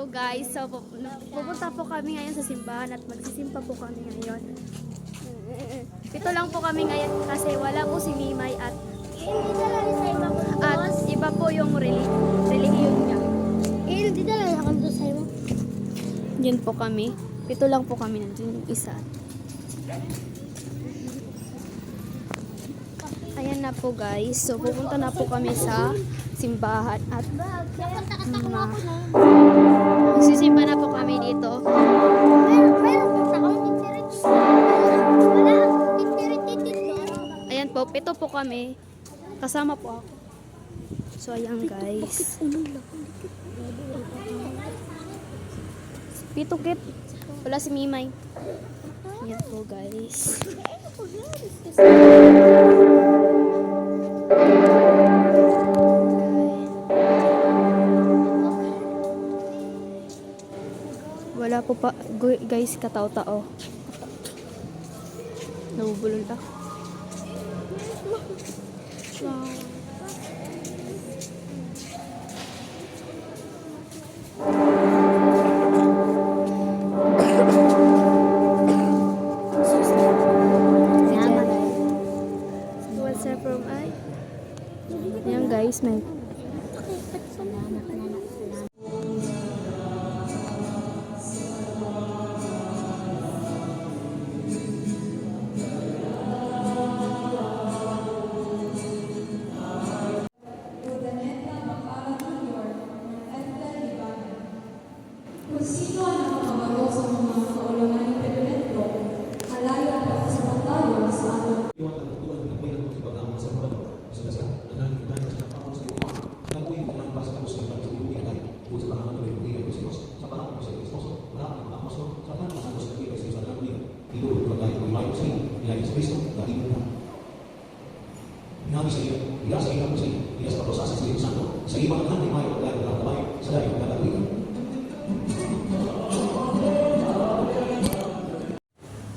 Hello guys, so pupunta po kami ngayon sa simbahan at magsisimpa po kami ngayon. Ito lang po kami ngayon kasi wala po si Mimay at iba po yung relihiyon niya. Hindi talaga ako doon sa'yo. Yan po kami. Ito lang po kami nandiyan yung isa. Ayan na po guys. So pupunta na po kami sa simbahan at magsisimba na po kami dito. Ayan po, pito po kami. Kasama po ako. So ayan guys. Pito kit. Wala si Mimay. Ayan po guys. Wala po pa guys, katao-tao. Nabubulol ako. Wow. What's up from I? Ayan guys, may Kung sino ang nakakabalo sa mga kaulanan ng Pedro, halaya pa sa pagtayo sa ating sa ibang hati may paglalakbay sa dayong kalawigan.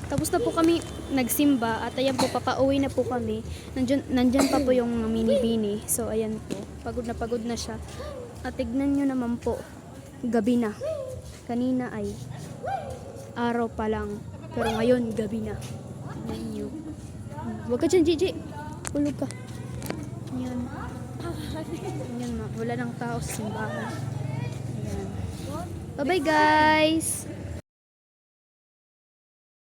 Tapos na po kami nagsimba at ayan po, papauwi na po kami. Nandyan pa po yung mini bini. So ayan po, pagod na siya. At tignan nyo naman po, gabi na. Kanina ay araw pa lang. Pero ngayon, gabi na. Tignan nyo. Huwag ka dyan, Gigi. Hulog ka. Ayan. Ayan, wala nang tao sa simbahan. Ayan. Bye-bye guys!